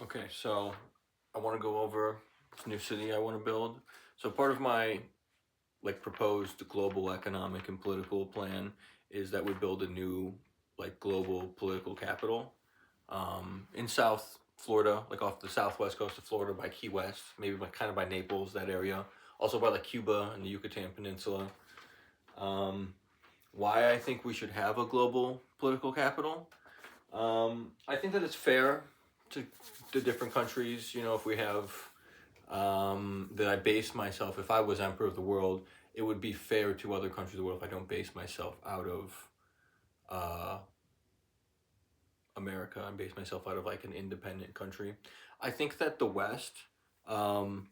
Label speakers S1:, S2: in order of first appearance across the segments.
S1: Okay, so I want to go over this new city I want to build. So part of my proposed global economic and political plan is that we build a new global political capital in South Florida, like off the southwest coast of Florida by Key West, maybe kind of by Naples, that area. Also by like Cuba and the Yucatan Peninsula. Um, why I think we should have a global political capital? I think that it's fair to the different countries. You know, if we have that I base myself, if I was emperor of the world, it would be fair to other countries of the world if I don't base myself out of uh, America and base myself out of like an independent country. I think that the West um,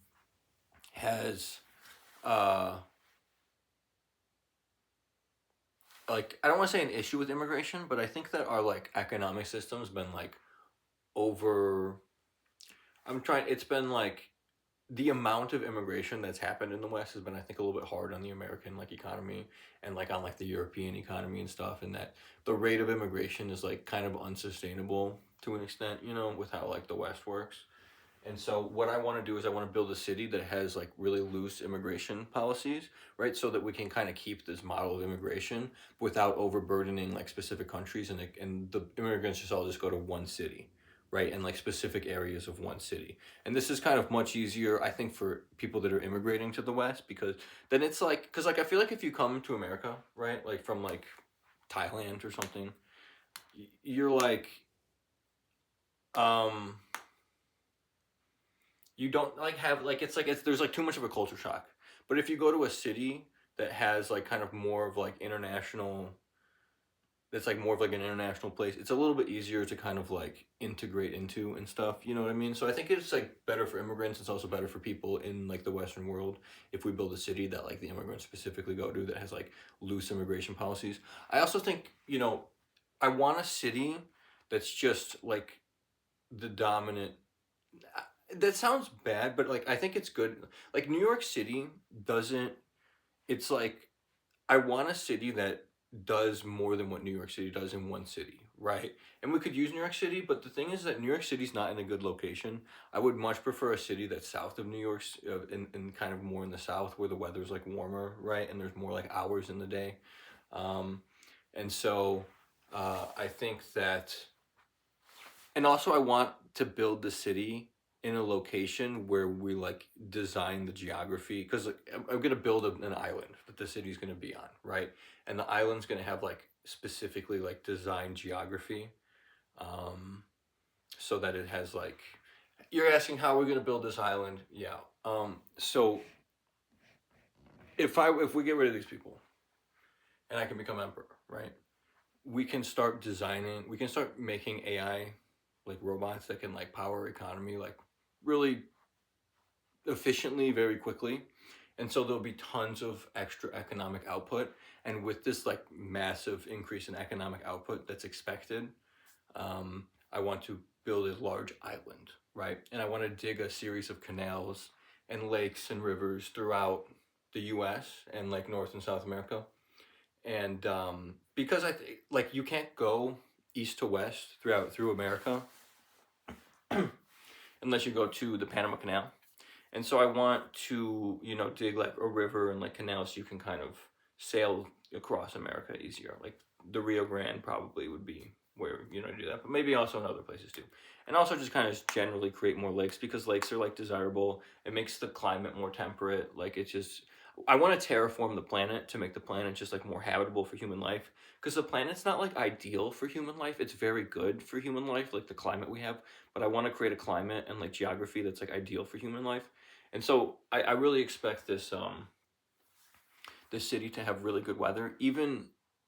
S1: has uh, I don't want to say an issue with immigration, but I think that our like economic system's been like over. I'm trying. It's been like the amount of immigration that's happened in the West has been, I think, a little bit hard on the American like economy and like on like the European economy and stuff, and that the rate of immigration is like kind of unsustainable to an extent, you know, with how like the West works. And so what I want to do is I want to build a city that has like really loose immigration policies, right? So that we can kind of keep this model of immigration without overburdening like specific countries, and the immigrants just all just go to one city, right? And like specific areas of one city. And this is kind of much easier, I think, for people that are immigrating to the West, because then it's like, because like I feel like if you come to America, right, like from like Thailand or something, you're like, um, you don't like have like it's there's like too much of a culture shock. But if you go to a city that has like kind of more of like international, that's like more of like an international place, it's a little bit easier to kind of like integrate into and stuff, you know what I mean? So I think it's like better for immigrants, it's also better for people in like the Western world if we build a city that like the immigrants specifically go to, that has like loose immigration policies. I also think, you know, I want a city that's just like the dominant, that sounds bad, but like I think it's good. Like New York City doesn't. It's like I want a city that does more than what New York City does in one city, right? And we could use New York City, but the thing is that New York City's not in a good location. I would much prefer a city that's south of New York, in kind of more in the south where the weather's like warmer, right? And there's more like hours in the day. Um, and so I think that, and also I want to build the city in a location where we like design the geography, because like, I'm gonna build an island that the city's gonna be on, right? And the island's gonna have like specifically like design geography, um, so that it has like, you're asking how we're gonna build this island, yeah. So if we get rid of these people and I can become emperor, right? We can start making AI like robots that can like power economy like really efficiently very quickly. And so there'll be tons of extra economic output, and with this like massive increase in economic output that's expected, I want to build a large island, right? And I want to dig a series of canals and lakes and rivers throughout the US and like North and South America. And because I think like you can't go east to west through America unless you go to the Panama Canal. And so I want to, you know, dig like a river and like canals so you can kind of sail across America easier. Like the Rio Grande probably would be where, you know, do that, but maybe also in other places too. And also just kind of generally create more lakes, because lakes are like desirable. It makes the climate more temperate. Like it's just, I want to terraform the planet to make the planet just like more habitable for human life, because the planet's not like ideal for human life. It's very good for human life, like the climate we have, but I want to create a climate and like geography that's like ideal for human life. And so I really expect this city to have really good weather. Even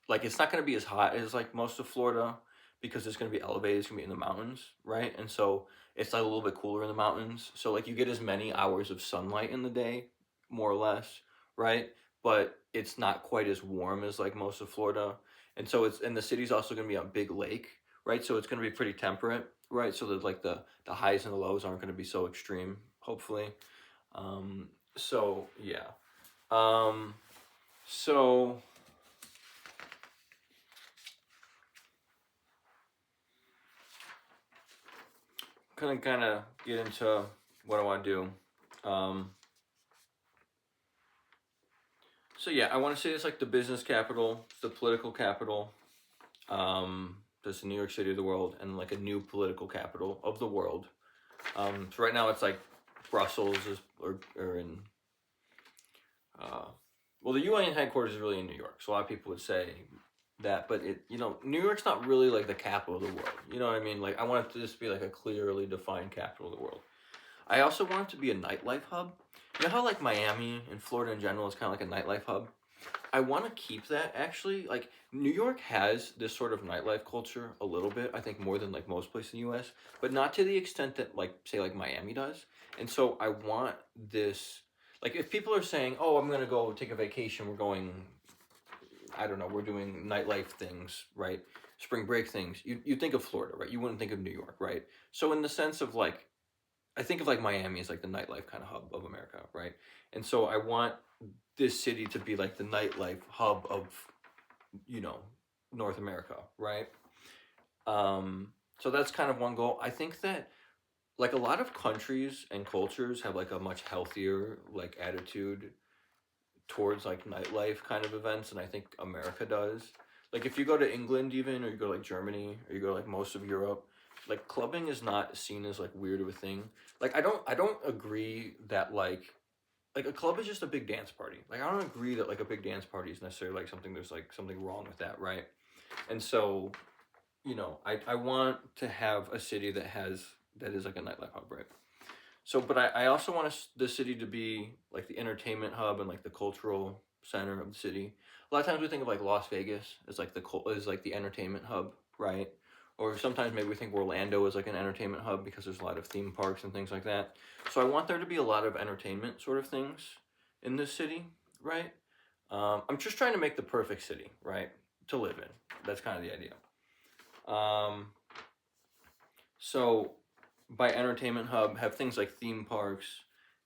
S1: like it's not going to be as hot as like most of Florida, because it's going to be elevated. It's going to be in the mountains, right? And so it's like a little bit cooler in the mountains. So like you get as many hours of sunlight in the day, more or less, right? But it's not quite as warm as like most of Florida. And so it's, and the city's also going to be a big lake, right? So it's going to be pretty temperate, right? So that like the highs and the lows aren't going to be so extreme, hopefully. Um, so yeah. Um, so gonna kind of get into what I want to do. So yeah, I want to say it's like the business capital, the political capital. There's the New York City of the world, and like a new political capital of the world. So right now it's like Brussels is or in well, the UN headquarters is really in New York, so a lot of people would say that, but New York's not really like the capital of the world. You know what I mean? Like I want it to just be like a clearly defined capital of the world. I also want it to be a nightlife hub. You know how like Miami and Florida in general is kind of like a nightlife hub? I want to keep that actually. Like New York has this sort of nightlife culture a little bit, I think more than like most places in the US, but not to the extent that like say like Miami does. And so I want this like if people are saying, "Oh, I'm going to go take a vacation. We're going I don't know, we're doing nightlife things, right? Spring break things." You think of Florida, right? You wouldn't think of New York, right? So in the sense of like I think of like Miami as like the nightlife kind of hub of America, right? And so I want this city to be like the nightlife hub of, you know, North America, right? So that's kind of one goal. I think that like a lot of countries and cultures have like a much healthier like attitude towards like nightlife kind of events, and I think America does. Like if you go to England even, or you go to like Germany, or you go to like most of Europe, like clubbing is not seen as like weird of a thing. Like I don't agree that like a club is just a big dance party. Like I don't agree that like a big dance party is necessarily like something there's like something wrong with that, right? And so, I want to have a city that is like a nightlife hub, right? So, but I also want the city to be like the entertainment hub and like the cultural center of the city. A lot of times we think of like Las Vegas as like is like the entertainment hub, right? Or sometimes maybe we think Orlando is like an entertainment hub because there's a lot of theme parks and things like that. So I want there to be a lot of entertainment sort of things in this city, right? I'm just trying to make the perfect city, right, to live in. That's kind of the idea. Um, so by entertainment hub, have things like theme parks,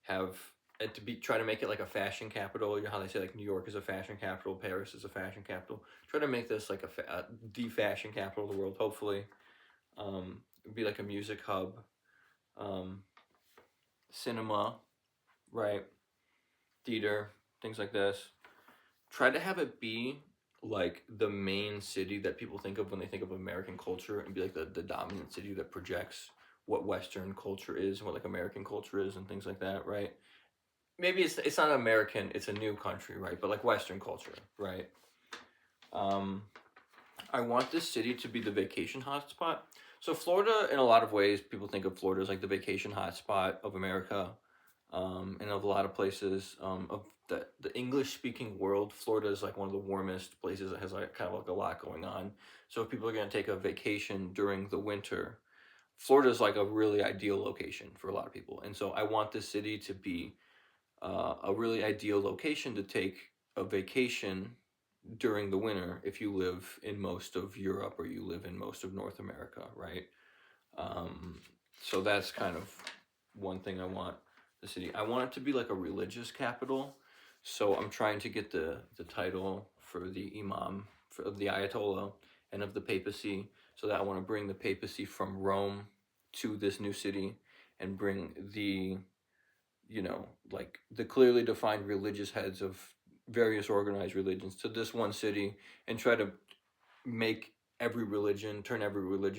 S1: have it to be try to make it like a fashion capital. You know how they say like New York is a fashion capital, Paris is a fashion capital. Try to make this like the fashion capital of the world. Hopefully, it'd be like a music hub, um, cinema, right, theater, things like this. Try to have it be like the main city that people think of when they think of American culture, and be like the dominant city that projects what Western culture is and what like American culture is and things like that, right? Maybe it's not American, it's a new country, right? But like Western culture, right? Um, I want this city to be the vacation hotspot. So Florida, in a lot of ways, people think of Florida as like the vacation hotspot of America, and of a lot of places of the English speaking world. Florida is like one of the warmest places that has like kind of like a lot going on. So if people are going to take a vacation during the winter, Florida is like a really ideal location for a lot of people. And so I want this city to be a really ideal location to take a vacation during the winter if you live in most of Europe or you live in most of North America, right? Um, so that's kind of one thing I want the city. I want it to be like a religious capital. So I'm trying to get the title for the imam of the Ayatollah and of the papacy. So that I want to bring the papacy from Rome to this new city and bring like the clearly defined religious heads of various organized religions to this one city and try to turn every religion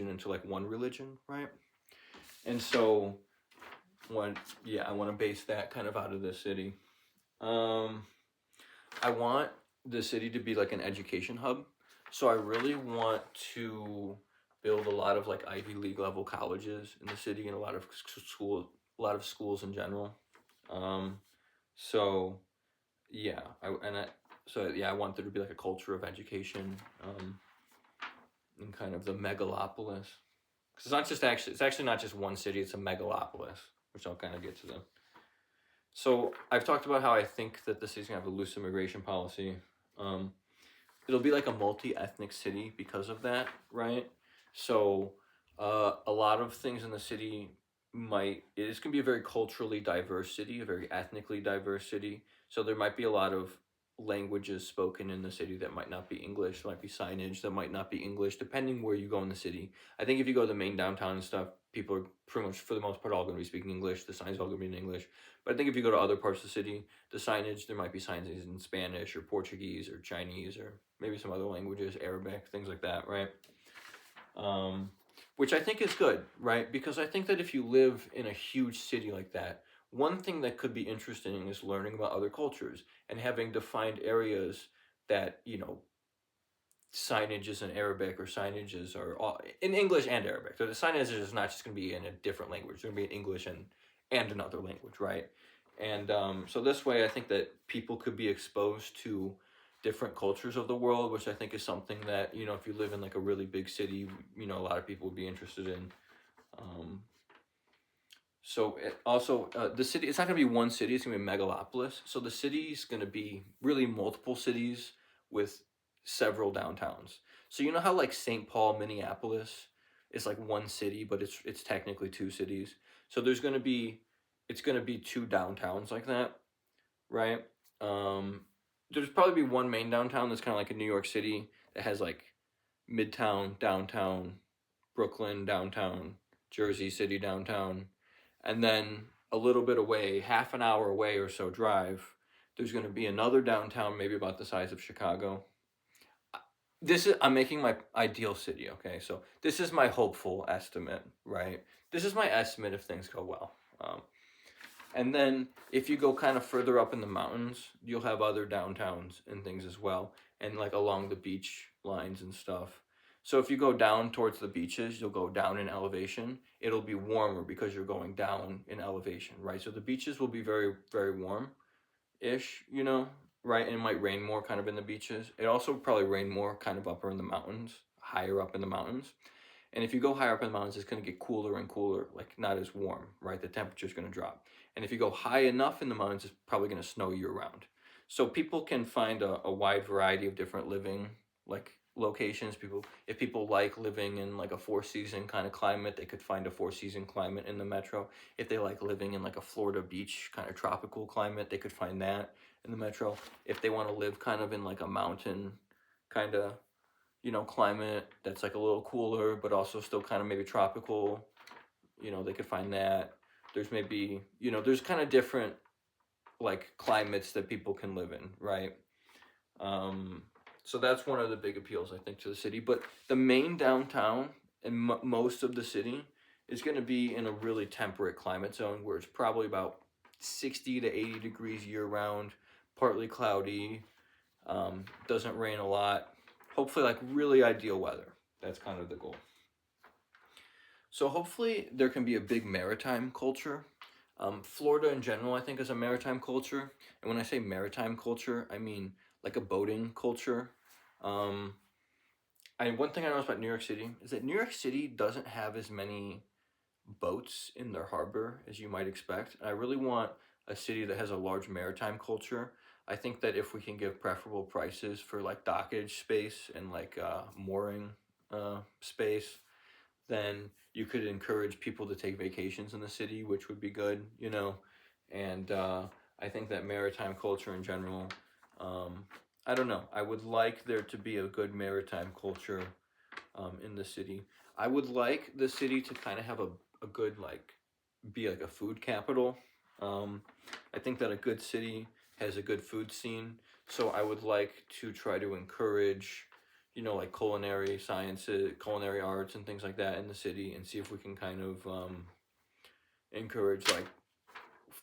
S1: into like one religion, right? And so I want to base that kind of out of this city. I want the city to be like an education hub. So I really want to build a lot of like Ivy League level colleges in the city and a lot of schools in general. So yeah, I want there to be like a culture of education, in kind of the megalopolis. Because it's actually not just one city; it's a megalopolis, which I'll kind of get to them. So I've talked about how I think that the city's gonna have a loose immigration policy. Um, it'll be like a multi-ethnic city because of that, right? So a lot of things in the city it's gonna be a very culturally diverse city, a very ethnically diverse city. So there might be a lot of languages spoken in the city that might not be English. There might be signage that might not be English, depending where you go in the city. I think if you go to the main downtown and stuff, people are pretty much, for the most part, all going to be speaking English. The signs all going to be in English. But I think if you go to other parts of the city, the signage, there might be signs in Spanish or Portuguese or Chinese or maybe some other languages, Arabic, things like that, right? Which I think is good, right? Because I think that if you live in a huge city like that, one thing that could be interesting is learning about other cultures and having defined areas that, signages in Arabic or signages are all, in English and Arabic. So the signage is not just going to be in a different language. It's going to be in English and another language, right? And so this way, I think that people could be exposed to different cultures of the world, which I think is something that, if you live in like a really big city, a lot of people would be interested in. The city, it's not going to be one city, it's going to be a megalopolis. So the city's going to be really multiple cities with several downtowns. So you know how like St. Paul, Minneapolis is like one city, but it's technically two cities. So it's going to be two downtowns like that, right? There's probably be one main downtown that's kind of like in New York City that has like Midtown, downtown, Brooklyn, downtown, Jersey City, downtown, and then a little bit away, half an hour away or so drive, there's going to be another downtown, maybe about the size of Chicago. I'm making my ideal city, okay? So this is my hopeful estimate, right? This is my estimate if things go well. And then if you go kind of further up in the mountains, you'll have other downtowns and things as well, and like along the beach lines and stuff. So if you go down towards the beaches, you'll go down in elevation. It'll be warmer because you're going down in elevation, right? So the beaches will be very, very warm-ish, right? And it might rain more kind of in the beaches. It also probably rain more kind of up in the mountains, higher up in the mountains. And if you go higher up in the mountains, it's going to get cooler and cooler, like not as warm, right? The temperature's going to drop. And if you go high enough in the mountains, it's probably going to snow year round. So people can find a wide variety of different living like locations. If people like living in like a four-season kind of climate, they could find a four-season climate in the metro. If they like living in like a Florida beach kind of tropical climate, they could find that in the metro. If they want to live kind of in like a mountain kind of climate that's like a little cooler, but also still kind of maybe tropical, they could find that. There's maybe, there's kind of different like climates that people can live in, right? So that's one of the big appeals, I think, to the city. But the main downtown and most of the city is going to be in a really temperate climate zone where it's probably about 60 to 80 degrees year round, partly cloudy, doesn't rain a lot. Hopefully, like really ideal weather. That's kind of the goal. So hopefully there can be a big maritime culture. Florida in general, I think, is a maritime culture. And when I say maritime culture, I mean like a boating culture. One thing I noticed about New York City is that New York City doesn't have as many boats in their harbor as you might expect. And I really want a city that has a large maritime culture. I think that if we can give preferable prices for like dockage space and like mooring space, then you could encourage people to take vacations in the city, which would be good, And I think that maritime culture in general, I don't know. I would like there to be a good maritime culture in the city. I would like the city to kind of have a good, like, be like a food capital. I think that a good city has a good food scene. So I would like to try to encourage, like culinary sciences, culinary arts and things like that in the city and see if we can kind of encourage like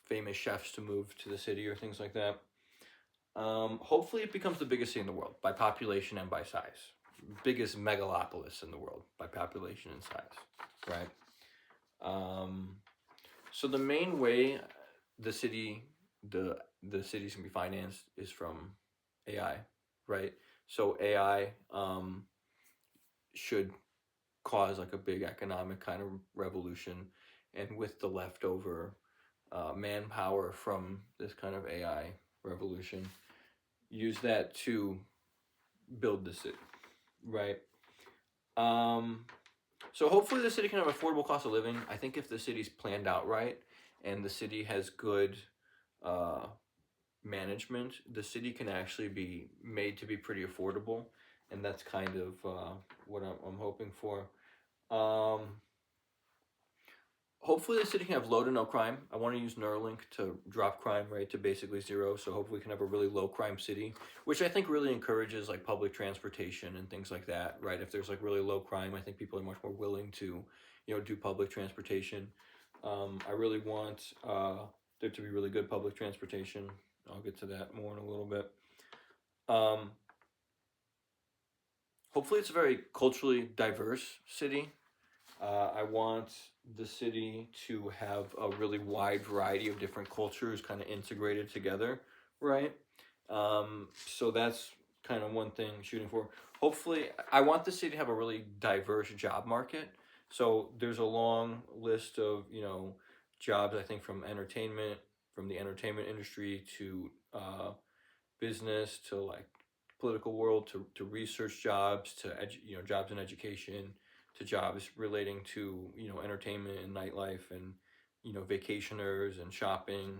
S1: famous chefs to move to the city or things like that. Hopefully it becomes the biggest city in the world by population and by size. Biggest megalopolis in the world by population and size, right? So the main way the city's gonna be financed is from AI, right? So AI should cause like a big economic kind of revolution, and with the leftover manpower from this kind of AI revolution, use that to build the city, right? So hopefully the city can have affordable cost of living. I think if the city's planned out right and the city has good management, the city can actually be made to be pretty affordable, and that's kind of what I'm hoping for. hopefully the city can have low to no crime. I want to use Neuralink to drop crime rate to basically zero. So hopefully we can have a really low crime city, which I think really encourages like public transportation and things like that, right? If there's like really low crime, I think people are much more willing to, do public transportation. I really want there to be really good public transportation. I'll get to that more in a little bit. Um, hopefully it's a very culturally diverse city. I want the city to have a really wide variety of different cultures kind of integrated together, right? So that's kind of one thing shooting for. Hopefully, I want the city to have a really diverse job market. So there's a long list of, jobs, I think, from the entertainment industry to business to like political world to research jobs to jobs in education to jobs relating to entertainment and nightlife and vacationers and shopping,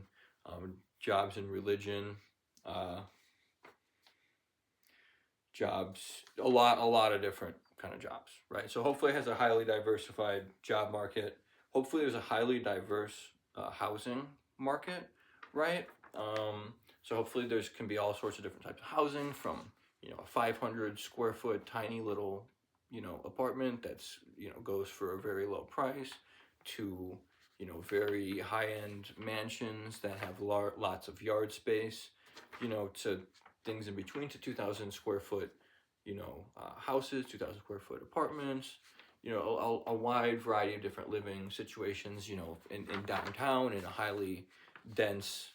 S1: jobs in religion, uh, jobs, a lot of different kind of jobs, right? So hopefully it has a highly diversified job market. Hopefully there's a highly diverse housing market, right? So hopefully there's can be all sorts of different types of housing, from a 500 square foot tiny little apartment that's goes for a very low price to very high end mansions that have lots of yard space, to things in between, to 2,000 square foot houses, 2,000 square foot apartments, a wide variety of different living situations, in downtown, in a highly dense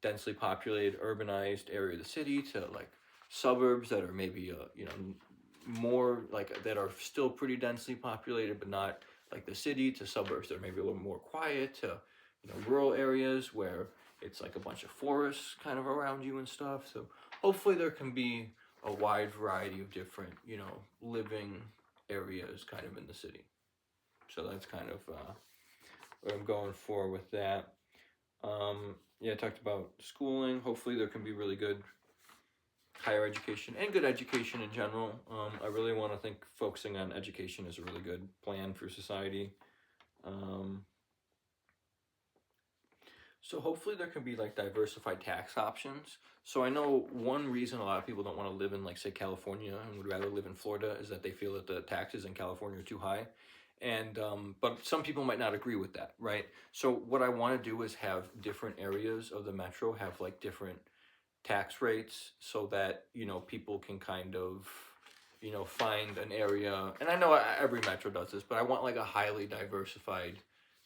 S1: densely populated urbanized area of the city, to like suburbs that are maybe more like that are still pretty densely populated but not like the city, to suburbs that are maybe a little more quiet, to rural areas where it's like a bunch of forests kind of around you and stuff. So hopefully there can be a wide variety of different living areas kind of in the city. So that's kind of what I'm going for with that. Yeah, I talked about schooling. Hopefully there can be really good higher education and good education in general. I really want to think focusing on education is a really good plan for society. Um, so hopefully there can be like diversified tax options. So I know one reason a lot of people don't want to live in, like, say, California, and would rather live in Florida, is that they feel that the taxes in California are too high. And but some people might not agree with that, right? So what I want to do is have different areas of the metro have like different tax rates, so that people can kind of find an area. And I know every metro does this, but I want like a highly diversified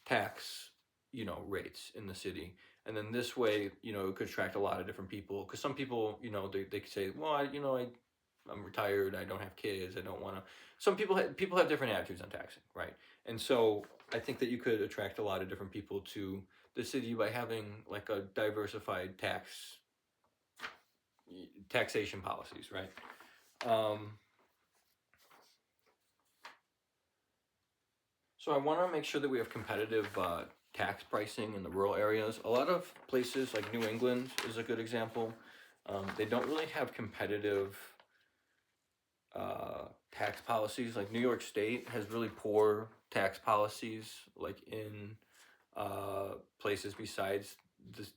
S1: tax rates in the city. And then this way it could attract a lot of different people, because some people they could say, well, I'm retired, I don't have kids, I don't want to. Some people have different attitudes on taxing, right? And so I think that you could attract a lot of different people to the city by having like a diversified taxation policies, right? Um, so I want to make sure that we have competitive tax pricing in the rural areas. A lot of places like New England is a good example. They don't really have competitive tax policies. Like New York State has really poor tax policies, like in places besides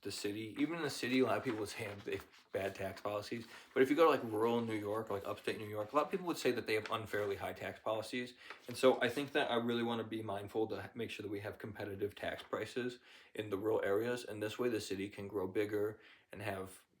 S1: the city. Even in the city, a lot of people would say they have bad tax policies. But if you go to like rural New York or like upstate New York, a lot of people would say that they have unfairly high tax policies. And so I think that I really want to be mindful to make sure that we have competitive tax prices in the rural areas. And this way the city can grow bigger and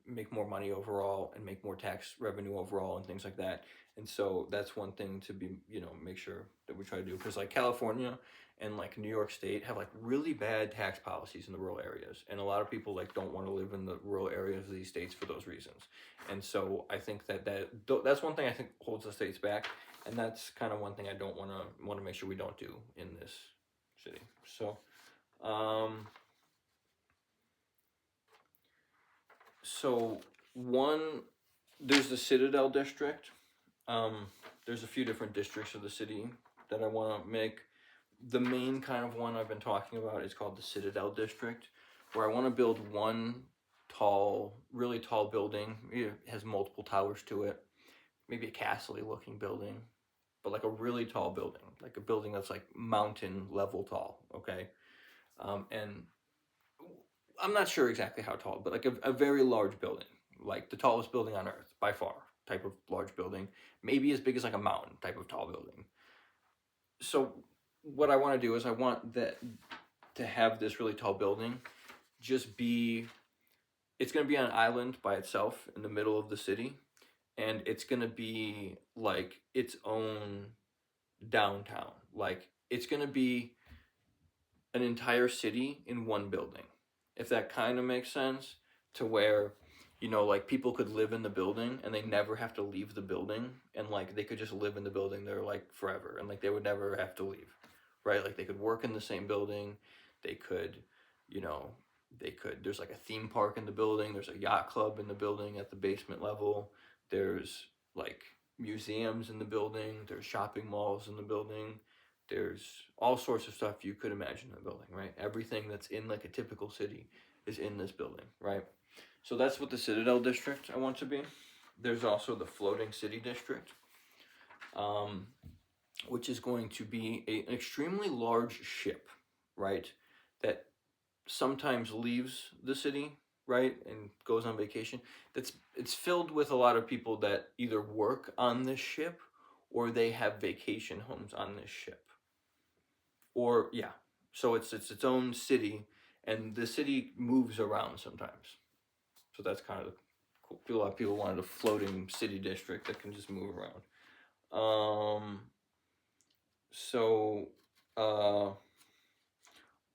S1: make more money overall and make more tax revenue overall and things like that. And so that's one thing to be, make sure that we try to do. Because like California and like New York State have like really bad tax policies in the rural areas, and a lot of people like don't want to live in the rural areas of these states for those reasons. And so I think that's one thing I think holds the states back, and that's kind of one thing I don't want to make sure we don't do in this city. So, um, so one there's the Citadel district. There's a few different districts of the city that I want to make. The main kind of one I've been talking about is called the Citadel District, where I want to build one really tall building. It has multiple towers to it, maybe a castle-y looking building, but like a really tall building, like a building that's like mountain level tall, okay? And I'm not sure exactly how tall, but like a very large building, like the tallest building on Earth by far, type of large building, maybe as big as like a mountain type of tall building. So what I want to do is I want that to have this really tall building just be, it's going to be on an island by itself in the middle of the city, and it's going to be like its own downtown. Like it's going to be an entire city in one building, if that kind of makes sense, to where, you know, like people could live in the building and they never have to leave the building, and like they could just live in the building there like forever, and like they would never have to leave, right? Like they could work in the same building, they could, you know, they could, there's like a theme park in the building, there's a yacht club in the building at the basement level, there's like museums in the building, there's shopping malls in the building, there's all sorts of stuff you could imagine in the building, right? Everything that's in like a typical city is in this building, right? So that's what the Citadel District I want to be. There's also the Floating City District, which is going to be an extremely large ship, right? That sometimes leaves the city, right, and goes on vacation. It's filled with a lot of people that either work on this ship or they have vacation homes on this ship. Or yeah, so it's its own city, and the city moves around sometimes. So that's kind of cool. A lot of people wanted a floating city district that can just move around. So, oh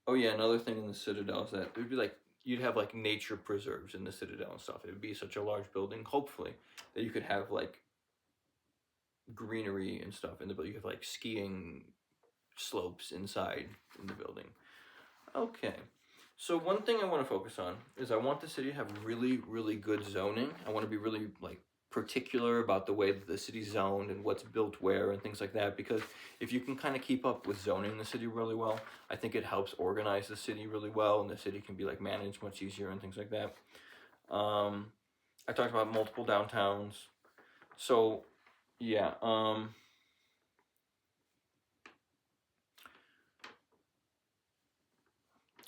S1: yeah, another thing in the Citadel is that it would be like you'd have like nature preserves in the Citadel and stuff. It would be such a large building, hopefully, that you could have like greenery and stuff in the building. You have like skiing slopes inside in the building. Okay. So one thing I want to focus on is I want the city to have really, really good zoning. I want to be really like particular about the way that the city's zoned and what's built where and things like that, because if you can kind of keep up with zoning the city really well, I think it helps organize the city really well, and the city can be like managed much easier and things like that. I talked about multiple downtowns. So yeah,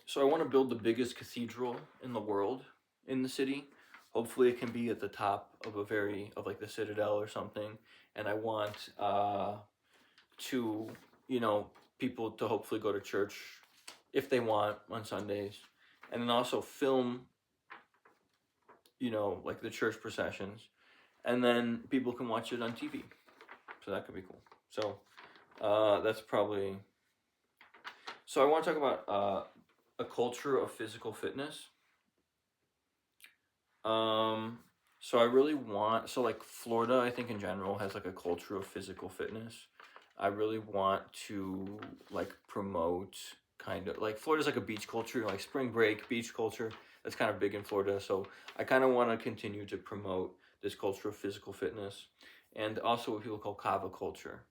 S1: so I want to build the biggest cathedral in the world in the city. Hopefully, it can be at the top of like the Citadel or something. And I want to, you know, people to hopefully go to church if they want on Sundays, and then also film, you know, like the church processions, and then people can watch it on TV. So that could be cool. So that's probably. So I want to talk about a culture of physical fitness. So I really want, so like Florida, I think in general has like a culture of physical fitness. I really want to like promote kind of like Florida's like a beach culture, like spring break beach culture. That's kind of big in Florida. So I kind of want to continue to promote this culture of physical fitness, and also what people call kava culture.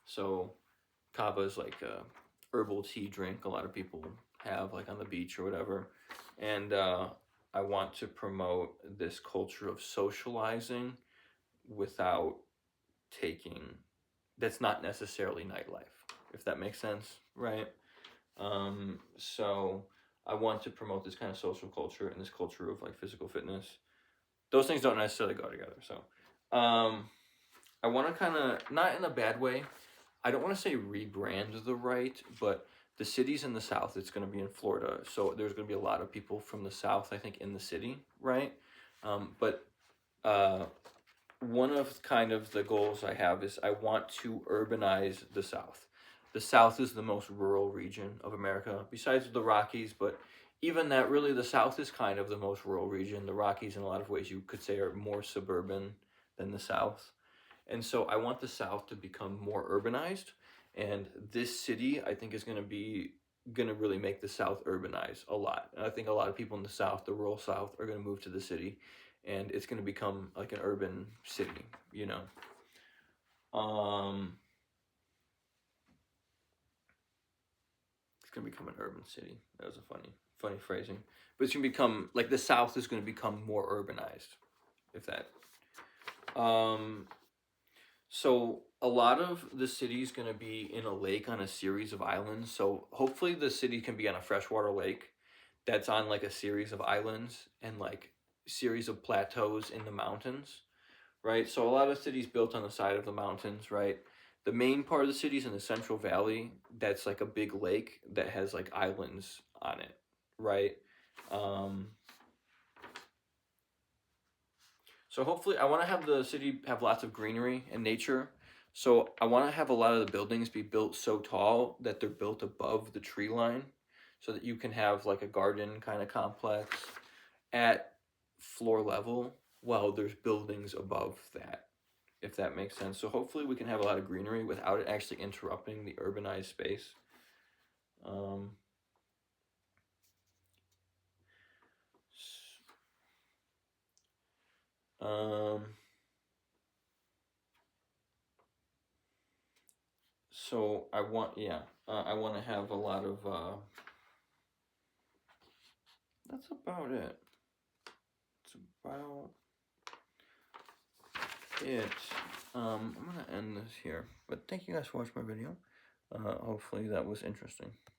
S1: So kava is like a herbal tea drink a lot of people have like on the beach or whatever, and I want to promote this culture of socializing without taking, that's not necessarily nightlife, if that makes sense, right? So I want to promote this kind of social culture and this culture of like physical fitness. Those things don't necessarily go together. So I want to kind of, not in a bad way, I don't want to say rebrand the right, but the city's in the South. It's going to be in Florida, so there's going to be a lot of people from the South, I think, in the city, right? But one of kind of the goals I have is I want to urbanize the South. The South is the most rural region of America, besides the Rockies, but even that, really, the South is kind of the most rural region. The Rockies, in a lot of ways, you could say, are more suburban than the South. And so I want the South to become more urbanized. And this city, I think, is going to really make the South urbanize a lot. And I think a lot of people in the South, the rural South, are going to move to the city, and it's going to become like an urban city, you know. It's going to become an urban city. That was a funny phrasing. But it's going to become, like, the South is going to become more urbanized, if that. So a lot of the city is going to be in a lake on a series of islands. So hopefully the city can be on a freshwater lake that's on like a series of islands and like series of plateaus in the mountains, right? So a lot of cities built on the side of the mountains, right? The main part of the city is in the Central Valley. That's like a big lake that has like islands on it, right? Um, so hopefully, I want to have the city have lots of greenery and nature. So I want to have a lot of the buildings be built so tall that they're built above the tree line, so that you can have like a garden kind of complex at floor level while there's buildings above that, if that makes sense. So hopefully we can have a lot of greenery without it actually interrupting the urbanized space. Um, um, so I want, yeah, I want to have a lot of, that's about it. That's about it. I'm gonna end this here, but thank you guys for watching my video. Hopefully that was interesting.